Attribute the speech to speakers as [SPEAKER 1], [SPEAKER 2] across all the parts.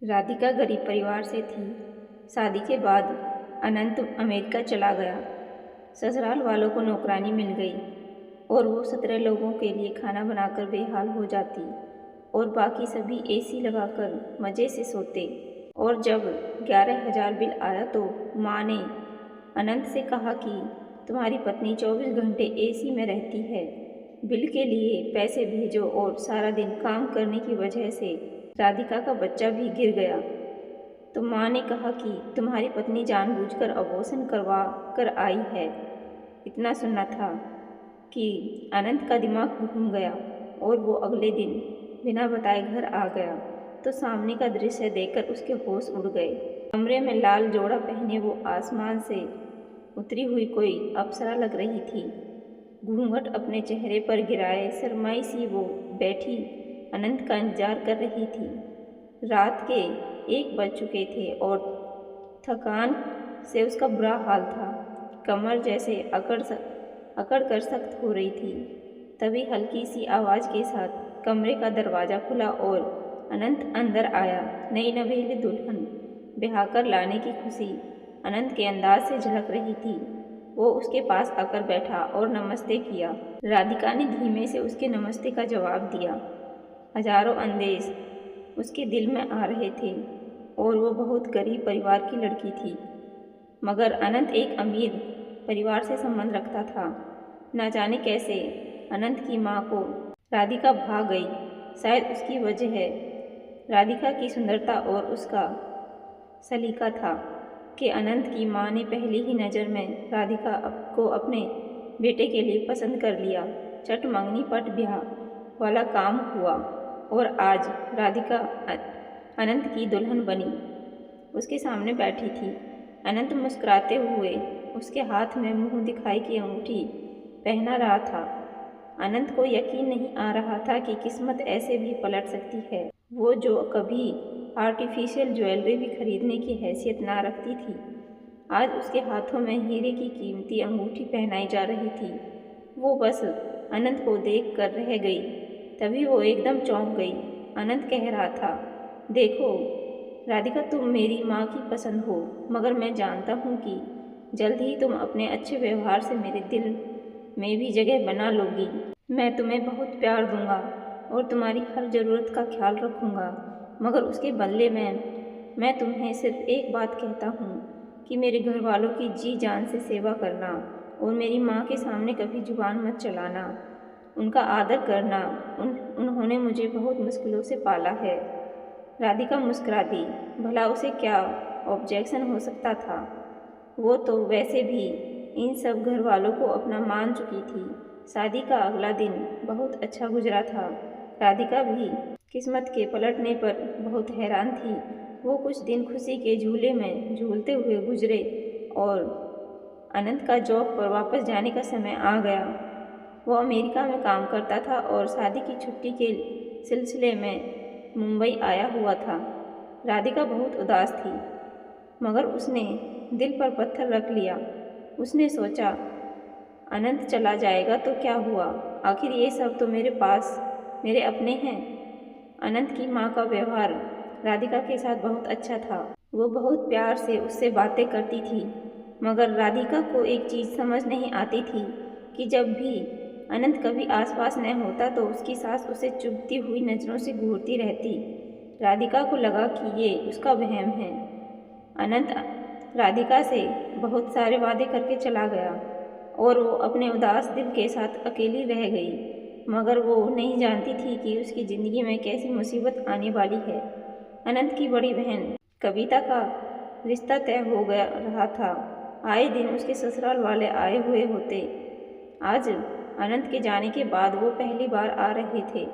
[SPEAKER 1] राधिका गरीब परिवार से थी। शादी के बाद अनंत अमेरिका चला गया। ससुराल वालों को नौकरानी मिल गई और वो 17 लोगों के लिए खाना बनाकर बेहाल हो जाती और बाकी सभी एसी लगाकर मज़े से सोते। और जब 11,000 बिल आया तो माँ ने अनंत से कहा कि तुम्हारी पत्नी 24 घंटे एसी में रहती है, बिल के लिए पैसे भेजो। और सारा दिन काम करने की वजह से राधिका का बच्चा भी गिर गया। तो माँ ने कहा कि तुम्हारी पत्नी जानबूझकर अबॉर्शन करवा कर आई है। इतना सुनना था कि अनंत का दिमाग घूम गया और वो अगले दिन बिना बताए घर आ गया तो सामने का दृश्य देखकर उसके होश उड़ गए। कमरे में लाल जोड़ा पहने वो आसमान से उतरी हुई कोई अप्सरा लग रही थी। घूंघट अपने चेहरे पर गिराए शर्माई सी वो बैठी अनंत का इंतजार कर रही थी। रात के 1 बज चुके थे और थकान से उसका बुरा हाल था। कमर जैसे अकड़ कर सख्त हो रही थी। तभी हल्की सी आवाज़ के साथ कमरे का दरवाज़ा खुला और अनंत अंदर आया। नई नवेली दुल्हन ब्याहकर लाने की खुशी अनंत के अंदाज से झलक रही थी। वो उसके पास आकर बैठा और नमस्ते किया। राधिका ने धीमे से उसके नमस्ते का जवाब दिया। हजारों अंदेश उसके दिल में आ रहे थे और वो बहुत गरीब परिवार की लड़की थी, मगर अनंत एक अमीर परिवार से संबंध रखता था। न जाने कैसे अनंत की माँ को राधिका भा गई। शायद उसकी वजह राधिका की सुंदरता और उसका सलीका था कि अनंत की माँ ने पहली ही नज़र में राधिका को अपने बेटे के लिए पसंद कर लिया। चट मंगनी पट ब्याह वाला काम हुआ और आज राधिका अनंत की दुल्हन बनी उसके सामने बैठी थी। अनंत मुस्कुराते हुए उसके हाथ में मुंह दिखाई की अंगूठी पहना रहा था। अनंत को यकीन नहीं आ रहा था कि किस्मत ऐसे भी पलट सकती है। वो जो कभी आर्टिफिशियल ज्वेलरी भी खरीदने की हैसियत ना रखती थी, आज उसके हाथों में हीरे की कीमती अंगूठी पहनाई जा रही थी। वो बस अनंत को देख कर रह गई। तभी वो एकदम चौंक गई। अनंत कह रहा था, देखो राधिका, तुम मेरी माँ की पसंद हो, मगर मैं जानता हूँ कि जल्द ही तुम अपने अच्छे व्यवहार से मेरे दिल में भी जगह बना लोगी। मैं तुम्हें बहुत प्यार दूंगा और तुम्हारी हर ज़रूरत का ख्याल रखूँगा, मगर उसके बदले में मैं तुम्हें सिर्फ एक बात कहता हूँ कि मेरे घर वालों की जी जान से सेवा करना और मेरी माँ के सामने कभी जुबान मत चलाना। उनका आदर करना। उन्होंने मुझे बहुत मुश्किलों से पाला है। राधिका मुस्कुरा दी। भला उसे क्या ऑब्जेक्शन हो सकता था? वो तो वैसे भी इन सब घर वालों को अपना मान चुकी थी। शादी का अगला दिन बहुत अच्छा गुजरा था। राधिका भी किस्मत के पलटने पर बहुत हैरान थी। वो कुछ दिन खुशी के झूले में झूलते हुए गुजरे और अनंत का जॉब पर वापस जाने का समय आ गया। वो अमेरिका में काम करता था और शादी की छुट्टी के सिलसिले में मुंबई आया हुआ था। राधिका बहुत उदास थी, मगर उसने दिल पर पत्थर रख लिया। उसने सोचा, अनंत चला जाएगा तो क्या हुआ, आखिर ये सब तो मेरे अपने हैं। अनंत की माँ का व्यवहार राधिका के साथ बहुत अच्छा था। वो बहुत प्यार से उससे बातें करती थी, मगर राधिका को एक चीज़ समझ नहीं आती थी कि जब भी अनंत कभी आसपास न होता तो उसकी सास उसे चुभती हुई नज़रों से घूरती रहती। राधिका को लगा कि ये उसका वहम है। अनंत राधिका से बहुत सारे वादे करके चला गया और वो अपने उदास दिल के साथ अकेली रह गई, मगर वो नहीं जानती थी कि उसकी ज़िंदगी में कैसी मुसीबत आने वाली है। अनंत की बड़ी बहन कविता का रिश्ता तय हो गया रहा था। आए दिन उसके ससुराल वाले आए हुए होते। आज अनंत के जाने के बाद वो पहली बार आ रहे थे।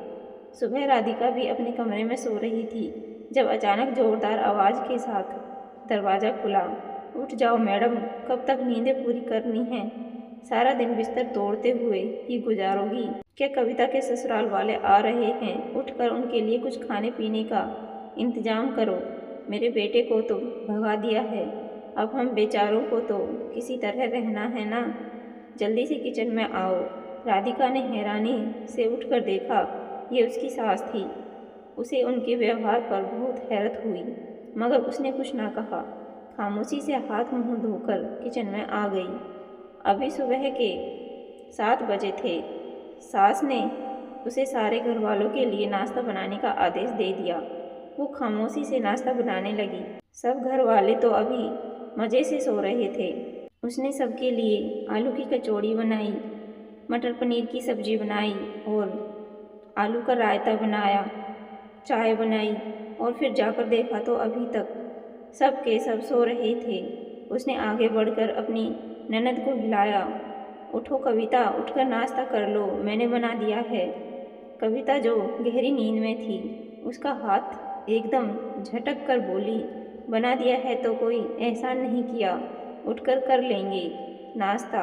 [SPEAKER 1] सुबह राधिका भी अपने कमरे में सो रही थी जब अचानक जोरदार आवाज़ के साथ दरवाज़ा खुला। उठ जाओ मैडम, कब तक नींदें पूरी करनी हैं? सारा दिन बिस्तर तोड़ते हुए ही गुजारोगी क्या? कविता के ससुराल वाले आ रहे हैं, उठकर उनके लिए कुछ खाने पीने का इंतजाम करो। मेरे बेटे को तो भगा दिया है, अब हम बेचारों को तो किसी तरह रहना है ना। जल्दी से किचन में आओ। राधिका ने हैरानी से उठकर देखा, ये उसकी सास थी। उसे उनके व्यवहार पर बहुत हैरत हुई, मगर उसने कुछ ना कहा। खामोशी से हाथ मुंह धोकर किचन में आ गई। अभी सुबह के 7 बजे थे। सास ने उसे सारे घर वालों के लिए नाश्ता बनाने का आदेश दे दिया। वो खामोशी से नाश्ता बनाने लगी। सब घर वाले तो अभी मज़े से सो रहे थे। उसने सबके लिए आलू की कचौड़ी बनाई, मटर पनीर की सब्जी बनाई और आलू का रायता बनाया, चाय बनाई और फिर जाकर देखा तो अभी तक सब के सब सो रहे थे। उसने आगे बढ़कर अपनी ननद को हिलाया, उठो कविता, उठकर नाश्ता कर लो, मैंने बना दिया है। कविता जो गहरी नींद में थी, उसका हाथ एकदम झटक कर बोली, बना दिया है तो कोई एहसान नहीं किया, उठकर कर लेंगे नाश्ता,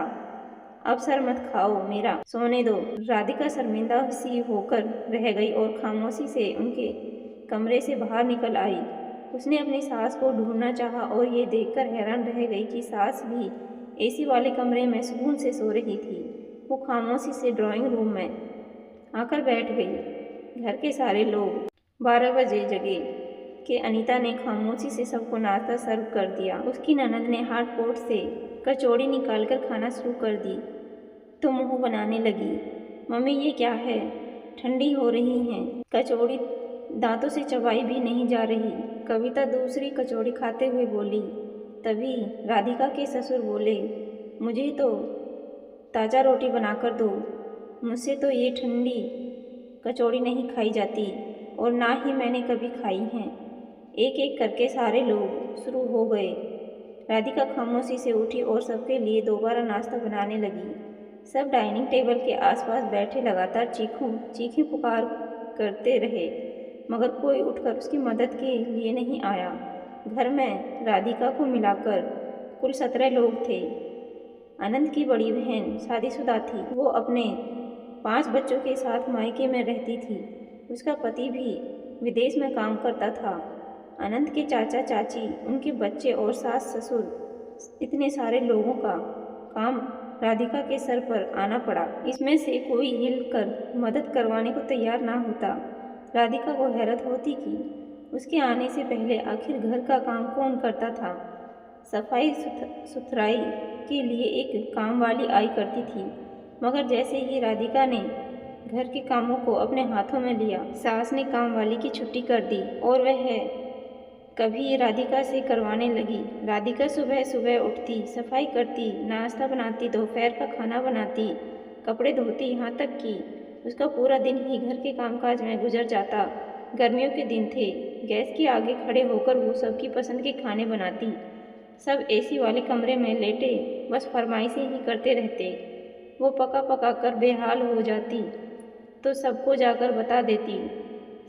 [SPEAKER 1] अब सर मत खाओ मेरा, सोने दो। राधिका शर्मिंदा सी होकर रह गई और खामोशी से उनके कमरे से बाहर निकल आई। उसने अपनी सास को ढूंढना चाहा और ये देखकर हैरान रह गई कि सास भी एसी वाले कमरे में सुकून से सो रही थी। वो खामोशी से ड्राइंग रूम में आकर बैठ गई। घर के सारे लोग 12 बजे जगे कि अनीता ने खामोशी से सबको नाश्ता सर्व कर दिया। उसकी ननद ने हाथ पोट से कचौड़ी निकालकर खाना शुरू कर दी तो मुंह बनाने लगी। मम्मी ये क्या है? ठंडी हो रही हैं। कचौड़ी दांतों से चबाई भी नहीं जा रही। कविता दूसरी कचौड़ी खाते हुए बोली। तभी राधिका के ससुर बोले, मुझे तो ताज़ा रोटी बनाकर दो, मुझसे तो ये ठंडी कचौड़ी नहीं खाई जाती और ना ही मैंने कभी खाई हैं। एक एक करके सारे लोग शुरू हो गए। राधिका खामोशी से उठी और सबके लिए दोबारा नाश्ता बनाने लगी। सब डाइनिंग टेबल के आसपास बैठे लगातार चीखें पुकार करते रहे, मगर कोई उठकर उसकी मदद के लिए नहीं आया। घर में राधिका को मिलाकर कुल 17 लोग थे। अनंत की बड़ी बहन शादीशुदा थी। वो अपने 5 बच्चों के साथ मायके में रहती थी। उसका पति भी विदेश में काम करता था। अनंत के चाचा चाची, उनके बच्चे और सास ससुर, इतने सारे लोगों का काम राधिका के सर पर आना पड़ा। इसमें से कोई हिलकर मदद करवाने को तैयार ना होता। राधिका को हैरत होती कि उसके आने से पहले आखिर घर का काम कौन करता था। सफाई सुथराई के लिए एक काम वाली आई करती थी, मगर जैसे ही राधिका ने घर के कामों को अपने हाथों में लिया, सास ने काम वाली की छुट्टी कर दी और वह कभी राधिका से करवाने लगी। राधिका सुबह सुबह उठती, सफाई करती, नाश्ता बनाती, दोपहर का खाना बनाती, कपड़े धोती, यहाँ तक कि उसका पूरा दिन ही घर के कामकाज में गुजर जाता। गर्मियों के दिन थे। गैस के आगे खड़े होकर वो सबकी पसंद के खाने बनाती। सब एसी वाले कमरे में लेटे बस फरमाइशें ही करते रहते। वो पका पका कर बेहाल हो जाती तो सबको जाकर बता देती।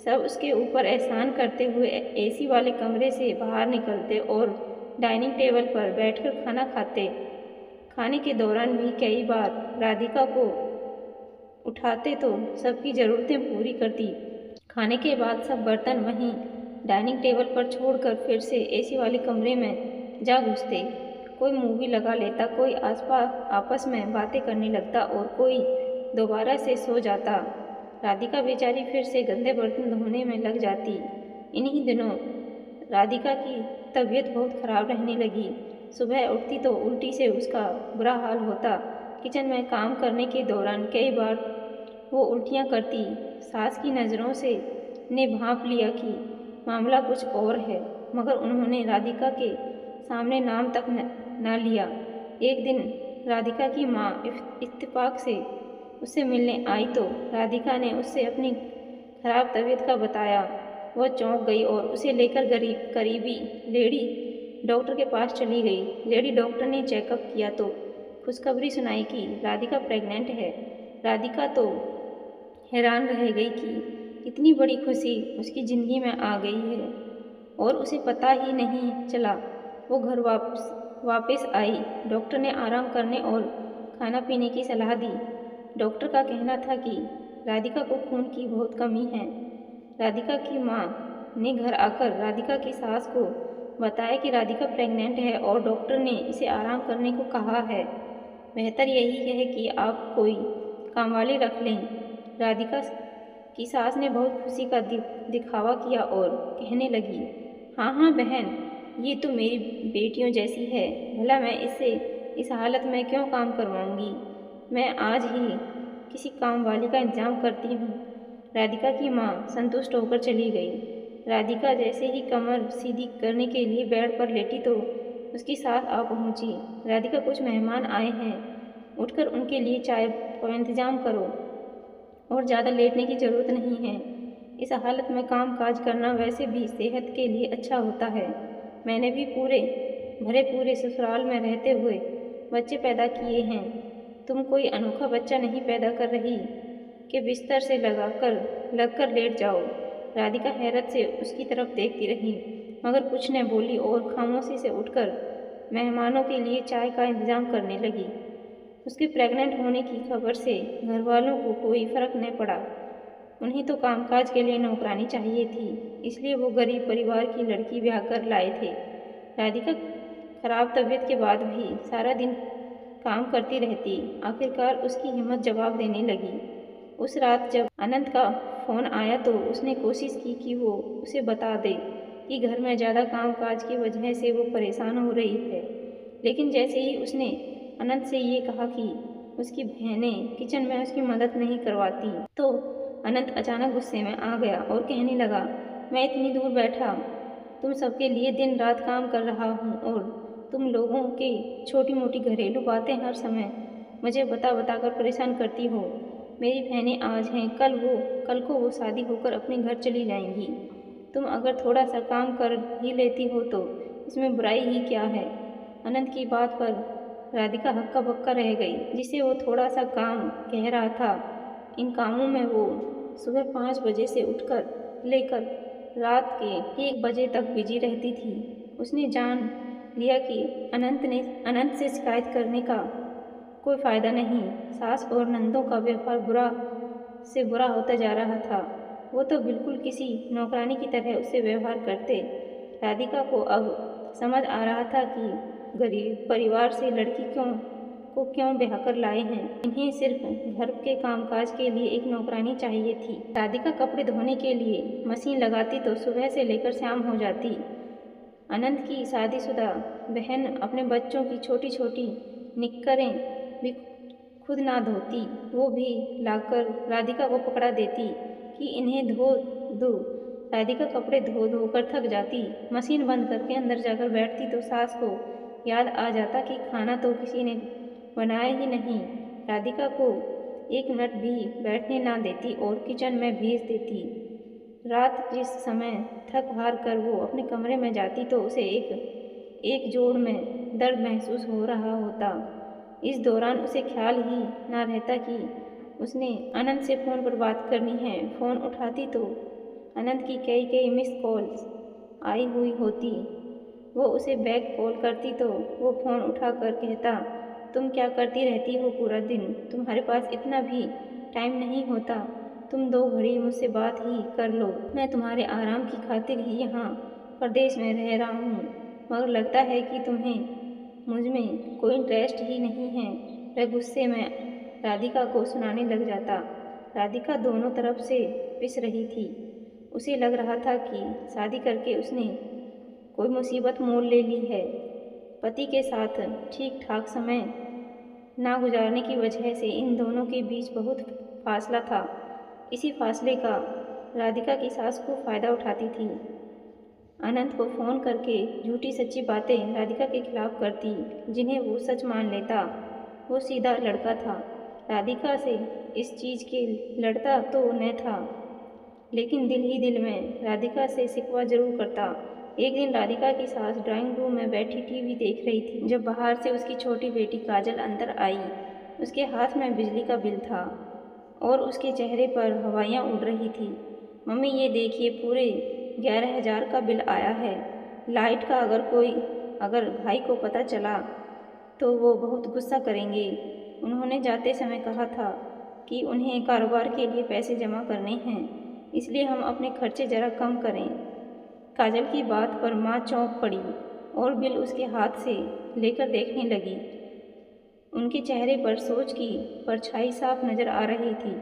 [SPEAKER 1] सब उसके ऊपर एहसान करते हुए एसी वाले कमरे से बाहर निकलते और डाइनिंग टेबल पर बैठकर खाना खाते। खाने के दौरान भी कई बार राधिका को उठाते तो सबकी ज़रूरतें पूरी करती। खाने के बाद सब बर्तन वहीं डाइनिंग टेबल पर छोड़कर फिर से एसी वाले कमरे में जा घुसते। कोई मूवी लगा लेता, कोई आपस में बातें करने लगता और कोई दोबारा से सो जाता। राधिका बेचारी फिर से गंदे बर्तन धोने में लग जाती। इन्हीं दिनों राधिका की तबीयत बहुत खराब रहने लगी। सुबह उठती तो उल्टी से उसका बुरा हाल होता। किचन में काम करने के दौरान कई बार वो उल्टियाँ करती। सास की नज़रों से ने भांप लिया कि मामला कुछ और है, मगर उन्होंने राधिका के सामने नाम तक न लिया। एक दिन राधिका की माँ इत्तेफाक से उससे मिलने आई तो राधिका ने उससे अपनी खराब तबीयत का बताया। वह चौंक गई और उसे लेकर करीबी लेडी डॉक्टर के पास चली गई। लेडी डॉक्टर ने चेकअप किया तो खुशखबरी सुनाई कि राधिका प्रेग्नेंट है। राधिका तो हैरान रह गई कि इतनी बड़ी खुशी उसकी ज़िंदगी में आ गई है और उसे पता ही नहीं चला। वो घर वापस आई। डॉक्टर ने आराम करने और खाना पीने की सलाह दी। डॉक्टर का कहना था कि राधिका को खून की बहुत कमी है। राधिका की माँ ने घर आकर राधिका की सास को बताया कि राधिका प्रेग्नेंट है और डॉक्टर ने इसे आराम करने को कहा है। बेहतर यही है कि आप कोई कामवाली रख लें। राधिका कि सास ने बहुत खुशी का दिखावा किया और कहने लगी, हाँ हाँ बहन, ये तो मेरी बेटियों जैसी है, भला मैं इससे इस हालत में क्यों काम करवाऊंगी। मैं आज ही किसी काम वाली का इंतजाम करती हूँ। राधिका की माँ संतुष्ट होकर चली गई। राधिका जैसे ही कमर सीधी करने के लिए बेड पर लेटी तो उसकी सास आ पहुँची। राधिका, कुछ मेहमान आए हैं, उठकर उनके लिए चाय का इंतजाम करो और ज़्यादा लेटने की ज़रूरत नहीं है। इस हालत में काम काज करना वैसे भी सेहत के लिए अच्छा होता है। मैंने भी पूरे ससुराल में रहते हुए बच्चे पैदा किए हैं। तुम कोई अनोखा बच्चा नहीं पैदा कर रही कि बिस्तर से लगकर लेट जाओ। राधिका हैरत से उसकी तरफ देखती रही, मगर कुछ न बोली और खामोशी से उठकर मेहमानों के लिए चाय का इंतजाम करने लगी। उसके प्रेग्नेंट होने की खबर से घर वालों को कोई फर्क न पड़ा। उन्हें तो कामकाज के लिए नौकरानी चाहिए थी, इसलिए वो गरीब परिवार की लड़की ब्याह कर लाए थे। राधिका खराब तबीयत के बाद भी सारा दिन काम करती रहती। आखिरकार उसकी हिम्मत जवाब देने लगी। उस रात जब अनंत का फ़ोन आया तो उसने कोशिश की कि वो उसे बता दे कि घर में ज़्यादा कामकाज की वजह से वो परेशान हो रही है। लेकिन जैसे ही उसने अनंत से ये कहा कि उसकी बहनें किचन में उसकी मदद नहीं करवाती, तो अनंत अचानक गुस्से में आ गया और कहने लगा, मैं इतनी दूर बैठा तुम सबके लिए दिन रात काम कर रहा हूँ और तुम लोगों के छोटी मोटी घरेलू बातें हर समय मुझे बता बता कर परेशान करती हो। मेरी बहनें आज हैं, कल को वो शादी होकर अपने घर चली जाएंगी। तुम अगर थोड़ा सा काम कर ही लेती हो तो इसमें बुराई ही क्या है। अनंत की बात पर राधिका हक्का बक्का रह गई। जिसे वो थोड़ा सा काम कह रहा था, इन कामों में वो सुबह 5 बजे से उठकर लेकर रात के 1 बजे तक बिजी रहती थी। उसने जान लिया कि अनंत से शिकायत करने का कोई फ़ायदा नहीं। सास और नंदों का व्यवहार बुरा से बुरा होता जा रहा था। वो तो बिल्कुल किसी नौकरानी की तरह उससे व्यवहार करते। राधिका को अब समझ आ रहा था कि गरीब परिवार से लड़की क्यों ब्याह कर लाए हैं। इन्हें सिर्फ घर के कामकाज के लिए एक नौकरानी चाहिए थी। राधिका कपड़े धोने के लिए मशीन लगाती तो सुबह से लेकर शाम हो जाती। अनंत की शादीशुदा बहन अपने बच्चों की छोटी छोटी निक्करें भी खुद ना धोती, वो भी लाकर राधिका को पकड़ा देती कि इन्हें धो दो। राधिका कपड़े धो धो कर थक जाती। मशीन बंद करके अंदर जाकर बैठती तो सास को याद आ जाता कि खाना तो किसी ने बनाया ही नहीं। राधिका को 1 मिनट भी बैठने ना देती और किचन में भेज देती। रात जिस समय थक हार कर वो अपने कमरे में जाती तो उसे एक जोड़ में दर्द महसूस हो रहा होता। इस दौरान उसे ख्याल ही ना रहता कि उसने अनंत से फ़ोन पर बात करनी है। फ़ोन उठाती तो अनंत की कई मिस कॉल्स आई हुई होती। वो उसे बैक कॉल करती तो वो फ़ोन उठाकर कहता, तुम क्या करती रहती हो पूरा दिन, तुम्हारे पास इतना भी टाइम नहीं होता। तुम 2 घड़ी मुझसे बात ही कर लो। मैं तुम्हारे आराम की खातिर ही यहाँ प्रदेश में रह रहा हूँ, मगर लगता है कि तुम्हें मुझ में कोई इंटरेस्ट ही नहीं है। वह गुस्से में राधिका को सुनाने लग जाता। राधिका दोनों तरफ से पिस रही थी। उसे लग रहा था कि शादी करके उसने कोई मुसीबत मोल ले ली है। पति के साथ ठीक ठाक समय ना गुजारने की वजह से इन दोनों के बीच बहुत फासला था। इसी फासले का राधिका की सास को फ़ायदा उठाती थी। अनंत को फ़ोन करके झूठी सच्ची बातें राधिका के खिलाफ करती, जिन्हें वो सच मान लेता। वो सीधा लड़का था, राधिका से इस चीज़ के लड़ता तो न था, लेकिन दिल ही दिल में राधिका से शिकवा जरूर करता। एक दिन राधिका की सास ड्राइंग रूम में बैठी टीवी देख रही थी जब बाहर से उसकी छोटी बेटी काजल अंदर आई। उसके हाथ में बिजली का बिल था और उसके चेहरे पर हवाइयाँ उड़ रही थी। मम्मी ये देखिए, पूरे 11,000 का बिल आया है लाइट का। अगर भाई को पता चला तो वो बहुत गुस्सा करेंगे। उन्होंने जाते समय कहा था कि उन्हें कारोबार के लिए पैसे जमा करने हैं, इसलिए हम अपने खर्चे ज़रा कम करें। काजल की बात पर माँ चौंक पड़ी और बिल उसके हाथ से लेकर देखने लगी। उनके चेहरे पर सोच की परछाई साफ नजर आ रही थी।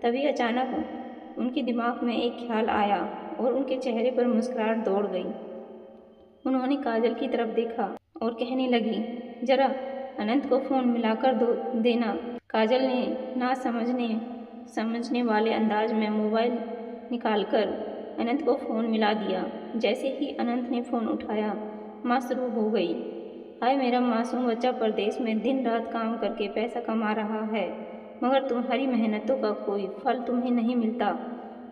[SPEAKER 1] तभी अचानक उनके दिमाग में एक ख्याल आया और उनके चेहरे पर मुस्कुराहट दौड़ गई। उन्होंने काजल की तरफ देखा और कहने लगी, जरा अनंत को फ़ोन मिलाकर देना। काजल ने ना समझने वाले अंदाज में मोबाइल निकालकर अनंत को फ़ोन मिला दिया। जैसे ही अनंत ने फ़ोन उठाया, माँ शुरू हो गई, हाय मेरा मासूम बच्चा परदेश में दिन रात काम करके पैसा कमा रहा है, मगर तुम्हारी मेहनतों का कोई फल तुम्हें नहीं मिलता।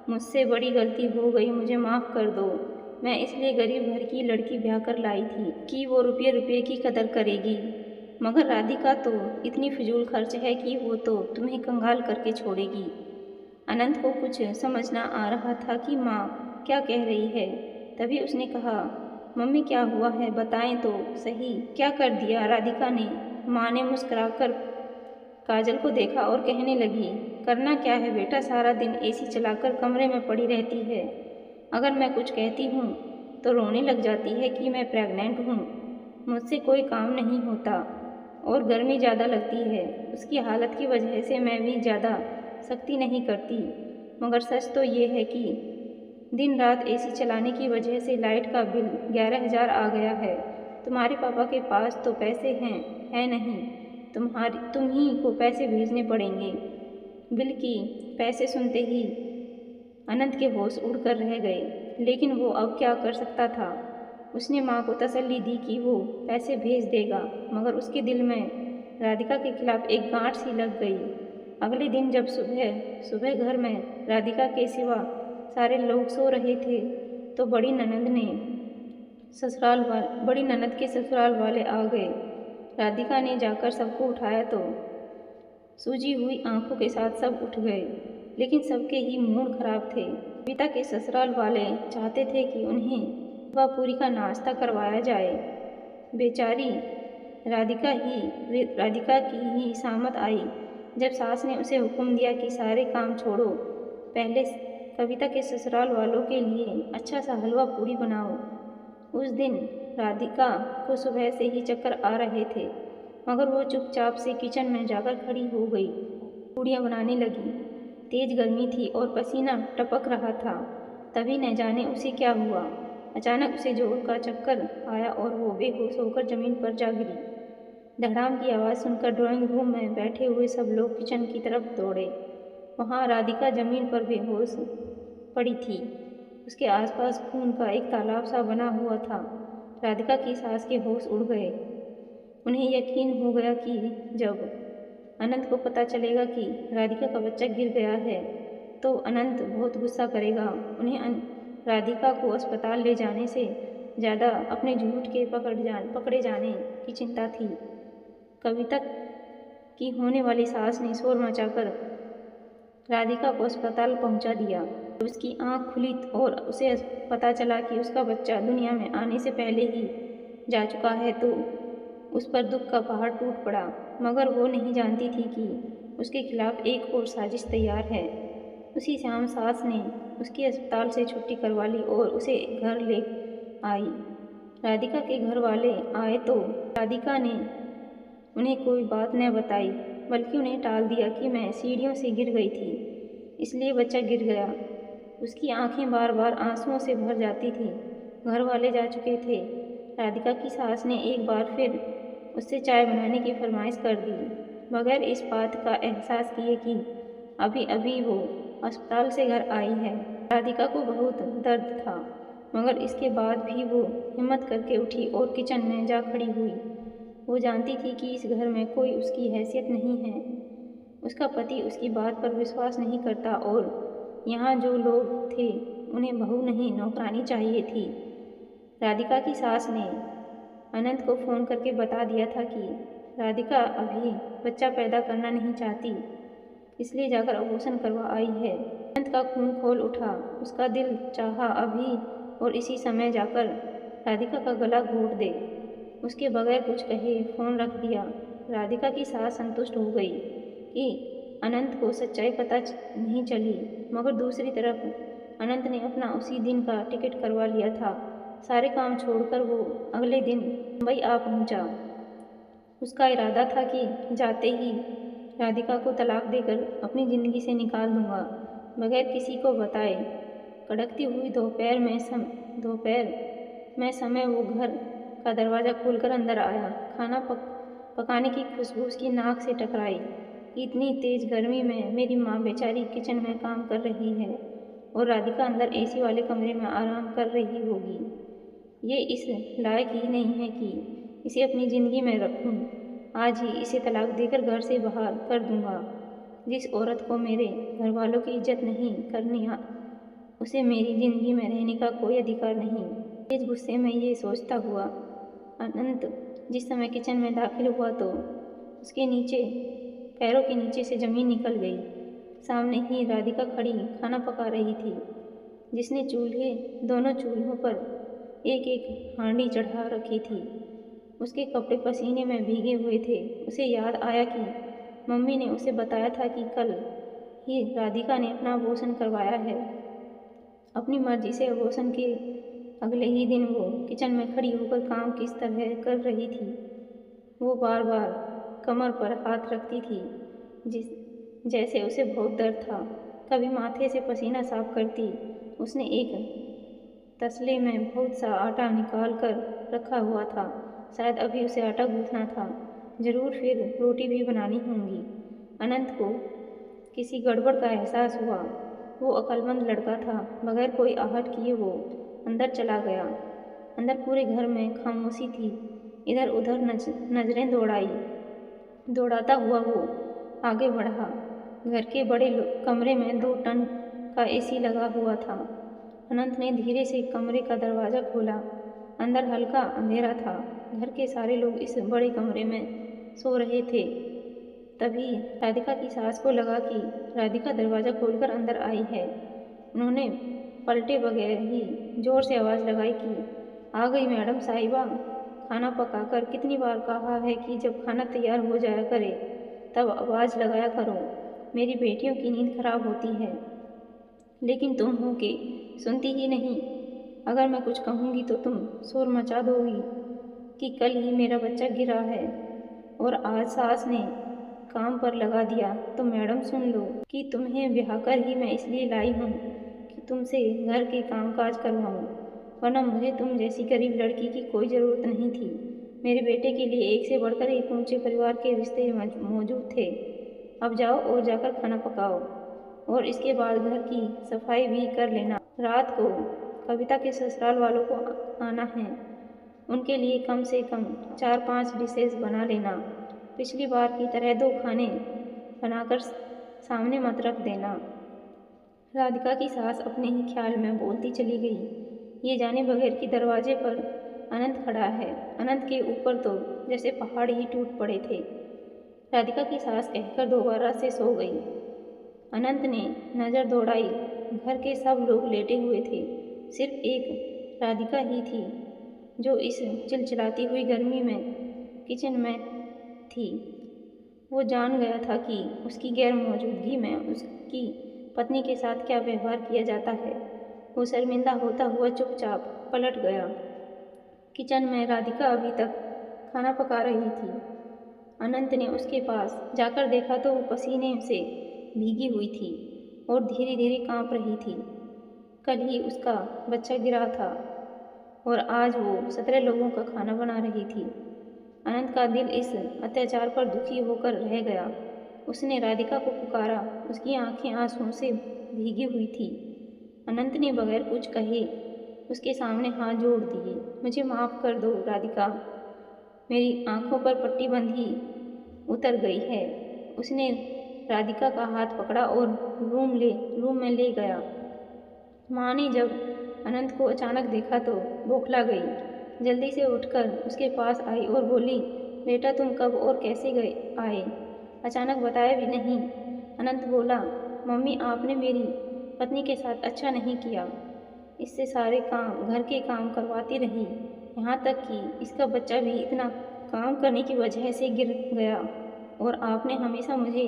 [SPEAKER 1] मुझसे बड़ी गलती हो गई, मुझे माफ़ कर दो। मैं इसलिए गरीब घर की लड़की ब्याह कर लाई थी कि वो रुपये की कदर करेगी, मगर राधिका तो इतनी फिजूल खर्च है कि वो तो तुम्हें कंगाल करके छोड़ेगी। अनंत को कुछ समझ ना आ रहा था कि माँ क्या कह रही है। तभी उसने कहा, मम्मी क्या हुआ है, बताएं तो सही, क्या कर दिया राधिका ने। माँ ने मुस्कुराकर काजल को देखा और कहने लगी, करना क्या है बेटा, सारा दिन एसी चलाकर कमरे में पड़ी रहती है। अगर मैं कुछ कहती हूँ तो रोने लग जाती है कि मैं प्रेग्नेंट हूँ, मुझसे कोई काम नहीं होता और गर्मी ज़्यादा लगती है। उसकी हालत की वजह से मैं भी ज़्यादा सख्ती नहीं करती, मगर सच तो ये है कि दिन रात एसी चलाने की वजह से लाइट का बिल 11,000 आ गया है। तुम्हारे पापा के पास तो पैसे हैं नहीं, तुम ही को पैसे भेजने पड़ेंगे। बिल की पैसे सुनते ही अनंत के होश उड़कर रह गए, लेकिन वो अब क्या कर सकता था। उसने माँ को तसल्ली दी कि वो पैसे भेज देगा, मगर उसके दिल में राधिका के खिलाफ एक गांठ सी लग गई। अगले दिन जब सुबह सुबह घर में राधिका के सिवा सारे लोग सो रहे थे, तो बड़ी ननद के ससुराल वाले आ गए। राधिका ने जाकर सबको उठाया तो सूजी हुई आंखों के साथ सब उठ गए, लेकिन सबके ही मूड खराब थे। कविता के ससुराल वाले चाहते थे कि उन्हें पूरी का नाश्ता करवाया जाए। बेचारी राधिका की ही सामत आई जब सास ने उसे हुक्म दिया कि सारे काम छोड़ो, पहले कविता के ससुराल वालों के लिए अच्छा सा हलवा पूरी बनाओ। उस दिन राधिका को सुबह से ही चक्कर आ रहे थे, मगर वो चुपचाप से किचन में जाकर खड़ी हो गई। पूड़ियाँ बनाने लगी। तेज गर्मी थी और पसीना टपक रहा था। तभी न जाने उसे क्या हुआ, अचानक उसे जोर का चक्कर आया और वो बेहोश होकर जमीन पर जा गिरी। धड़ाम की आवाज़ सुनकर ड्राइंग रूम में बैठे हुए सब लोग किचन की तरफ दौड़े। वहाँ राधिका जमीन पर बेहोश पड़ी थी। उसके आसपास खून का एक तालाब सा बना हुआ था। राधिका की सास के होश उड़ गए। उन्हें यकीन हो गया कि जब अनंत को पता चलेगा कि राधिका का बच्चा गिर गया है तो अनंत बहुत गुस्सा करेगा। उन्हें राधिका को अस्पताल ले जाने से ज़्यादा अपने झूठ के पकड़े जाने की चिंता थी। कविता की होने वाली सास ने शोर मचाकर राधिका को अस्पताल पहुंचा दिया। उसकी आंख खुली और उसे पता चला कि उसका बच्चा दुनिया में आने से पहले ही जा चुका है, तो उस पर दुख का पहाड़ टूट पड़ा। मगर वो नहीं जानती थी कि उसके खिलाफ एक और साजिश तैयार है। उसी शाम सास ने उसकी अस्पताल से छुट्टी करवा ली और उसे घर ले आई। राधिका के घर वाले आए तो राधिका ने उन्हें कोई बात न बताई, बल्कि उन्हें टाल दिया कि मैं सीढ़ियों से गिर गई थी, इसलिए बच्चा गिर गया। उसकी आंखें बार बार आंसुओं से भर जाती थी। घर वाले जा चुके थे। राधिका की सास ने एक बार फिर उससे चाय बनाने की फरमाइश कर दी, बगैर इस बात का एहसास किए कि अभी अभी वो अस्पताल से घर आई है। राधिका को बहुत दर्द था, मगर इसके बाद भी वो हिम्मत करके उठी और किचन में जा खड़ी हुई। वो जानती थी कि इस घर में कोई उसकी हैसियत नहीं है। उसका पति उसकी बात पर विश्वास नहीं करता और यहाँ जो लोग थे उन्हें बहू नहीं नौकरानी चाहिए थी। राधिका की सास ने अनंत को फ़ोन करके बता दिया था कि राधिका अभी बच्चा पैदा करना नहीं चाहती, इसलिए जाकर अबॉर्शन करवा आई है। अनंत का खून खोल उठा। उसका दिल चाहा अभी और इसी समय जाकर राधिका का गला घोट दे। उसके बगैर कुछ कहे फ़ोन रख दिया। राधिका की सास संतुष्ट हो गई कि अनंत को सच्चाई पता नहीं चली, मगर दूसरी तरफ अनंत ने अपना उसी दिन का टिकट करवा लिया था। सारे काम छोड़कर वो अगले दिन मुंबई आ पहुंचा। उसका इरादा था कि जाते ही राधिका को तलाक देकर अपनी ज़िंदगी से निकाल दूंगा, बगैर किसी को बताए। कड़कती हुई दोपहर में समय वो घर का दरवाज़ा खोलकर अंदर आया। खाना पकाने की खुशबू उसकी नाक से टकराई। इतनी तेज़ गर्मी में मेरी माँ बेचारी किचन में काम कर रही है और राधिका अंदर एसी वाले कमरे में आराम कर रही होगी। ये इस लायक ही नहीं है कि इसे अपनी ज़िंदगी में रखूं। आज ही इसे तलाक देकर घर से बाहर कर दूंगा। जिस औरत को मेरे घर वालों की इज्जत नहीं करनी उसे मेरी ज़िंदगी में रहने का कोई अधिकार नहीं। तेज गुस्से में ये सोचता हुआ अनंत जिस समय किचन में दाखिल हुआ तो उसके पैरों के नीचे से ज़मीन निकल गई। सामने ही राधिका खड़ी खाना पका रही थी, जिसने दोनों चूल्हों पर एक एक हांडी चढ़ा रखी थी। उसके कपड़े पसीने में भीगे हुए थे। उसे याद आया कि मम्मी ने उसे बताया था कि कल ही राधिका ने अपना अबॉर्शन करवाया है। अपनी मर्जी से अबॉर्शन के अगले ही दिन वो किचन में खड़ी होकर काम किस तरह कर रही थी। वो बार बार कमर पर हाथ रखती थी जैसे उसे बहुत दर्द था। कभी माथे से पसीना साफ करती। उसने एक तसले में बहुत सा आटा निकाल कर रखा हुआ था। शायद अभी उसे आटा गूंथना था। जरूर फिर रोटी भी बनानी होंगी। अनंत को किसी गड़बड़ का एहसास हुआ। वो अक्लमंद लड़का था। बगैर कोई आहट किए वो अंदर चला गया। अंदर पूरे घर में खामोशी थी। इधर उधर नजरें दौड़ाता हुआ वो आगे बढ़ा। घर के बड़े कमरे में 2 टन का एसी लगा हुआ था। अनंत ने धीरे से कमरे का दरवाज़ा खोला। अंदर हल्का अंधेरा था। घर के सारे लोग इस बड़े कमरे में सो रहे थे। तभी राधिका की सास को लगा कि राधिका दरवाज़ा खोलकर अंदर आई है। उन्होंने पलटे बगैर ही जोर से आवाज़ लगाई कि आ गई मैडम साहिबा। खाना पकाकर कितनी बार कहा है कि जब खाना तैयार हो जाया करे तब आवाज़ लगाया करो। मेरी बेटियों की नींद खराब होती है, लेकिन तुम हो के सुनती ही नहीं। अगर मैं कुछ कहूँगी तो तुम शोर मचा दोगी कि कल ही मेरा बच्चा गिरा है और आज सास ने काम पर लगा दिया। तो मैडम सुन लो कि तुम्हें ब्याह कर ही मैं इसलिए लाई हूँ कि तुमसे घर के कामकाज करवाऊँ, वरना मुझे तुम जैसी गरीब लड़की की कोई ज़रूरत नहीं थी। मेरे बेटे के लिए एक से बढ़कर एक ऊंचे परिवार के रिश्ते मौजूद थे। अब जाओ और जाकर खाना पकाओ और इसके बाद घर की सफाई भी कर लेना। रात को कविता के ससुराल वालों को आना है। उनके लिए कम से कम 4-5 डिशेस बना लेना। पिछली बार की तरह 2 खाने बनाकर सामने मत रख देना। राधिका की सास अपने ही ख्याल में बोलती चली गई। ये जाने बगैर कि दरवाजे पर अनंत खड़ा है। अनंत के ऊपर तो जैसे पहाड़ ही टूट पड़े थे। राधिका की सास कहकर दोबारा से सो गई। अनंत ने नज़र दौड़ाई। घर के सब लोग लेटे हुए थे। सिर्फ एक राधिका ही थी जो इस चिलचिलाती हुई गर्मी में किचन में थी। वो जान गया था कि उसकी गैर मौजूदगी में उसकी पत्नी के साथ क्या व्यवहार किया जाता है। वो शर्मिंदा होता हुआ चुपचाप पलट गया। किचन में राधिका अभी तक खाना पका रही थी। अनंत ने उसके पास जाकर देखा तो वो पसीने से भीगी हुई थी और धीरे धीरे कांप रही थी। कल ही उसका बच्चा गिरा था और आज वो 17 लोगों का खाना बना रही थी। अनंत का दिल इस अत्याचार पर दुखी होकर रह गया। उसने राधिका को पुकारा। उसकी आंखें आंसुओं से भीगी हुई थी। अनंत ने बगैर कुछ कहे उसके सामने हाथ जोड़ दिए। मुझे माफ़ कर दो राधिका, मेरी आंखों पर पट्टी बंधी उतर गई है। उसने राधिका का हाथ पकड़ा और रूम में ले गया। माँ ने जब अनंत को अचानक देखा तो बौखला गई। जल्दी से उठकर उसके पास आई और बोली, बेटा तुम कब और कैसे आए? अचानक बताया भी नहीं। अनंत बोला, मम्मी आपने मेरी पत्नी के साथ अच्छा नहीं किया। इससे सारे काम घर के काम करवाती रही, यहाँ तक कि इसका बच्चा भी इतना काम करने की वजह से गिर गया और आपने हमेशा मुझे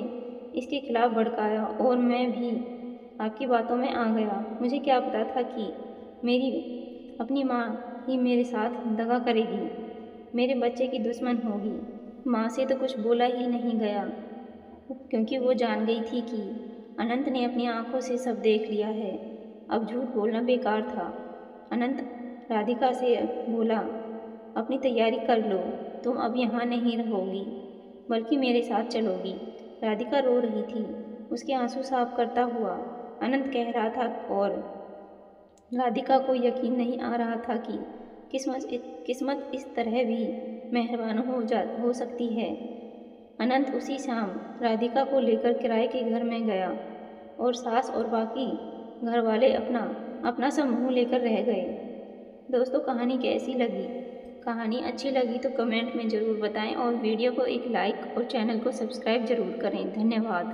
[SPEAKER 1] इसके खिलाफ भड़काया और मैं भी आपकी बातों में आ गया। मुझे क्या पता था कि मेरी अपनी माँ ही मेरे साथ दगा करेगी, मेरे बच्चे की दुश्मन होगी। माँ से तो कुछ बोला ही नहीं गया क्योंकि वो जान गई थी कि अनंत ने अपनी आंखों से सब देख लिया है, अब झूठ बोलना बेकार था। अनंत राधिका से बोला, अपनी तैयारी कर लो, तुम अब यहाँ नहीं रहोगी बल्कि मेरे साथ चलोगी। राधिका रो रही थी, उसके आंसू साफ करता हुआ अनंत कह रहा था और राधिका को यकीन नहीं आ रहा था कि किस्मत इस तरह भी मेहरबान हो सकती है। अनंत उसी शाम राधिका को लेकर किराए के घर में गया और सास और बाकी घर वाले अपना अपना सा मुँह लेकर रह गए। दोस्तों, कहानी कैसी लगी? कहानी अच्छी लगी तो कमेंट में ज़रूर बताएं और वीडियो को एक लाइक और चैनल को सब्सक्राइब ज़रूर करें। धन्यवाद।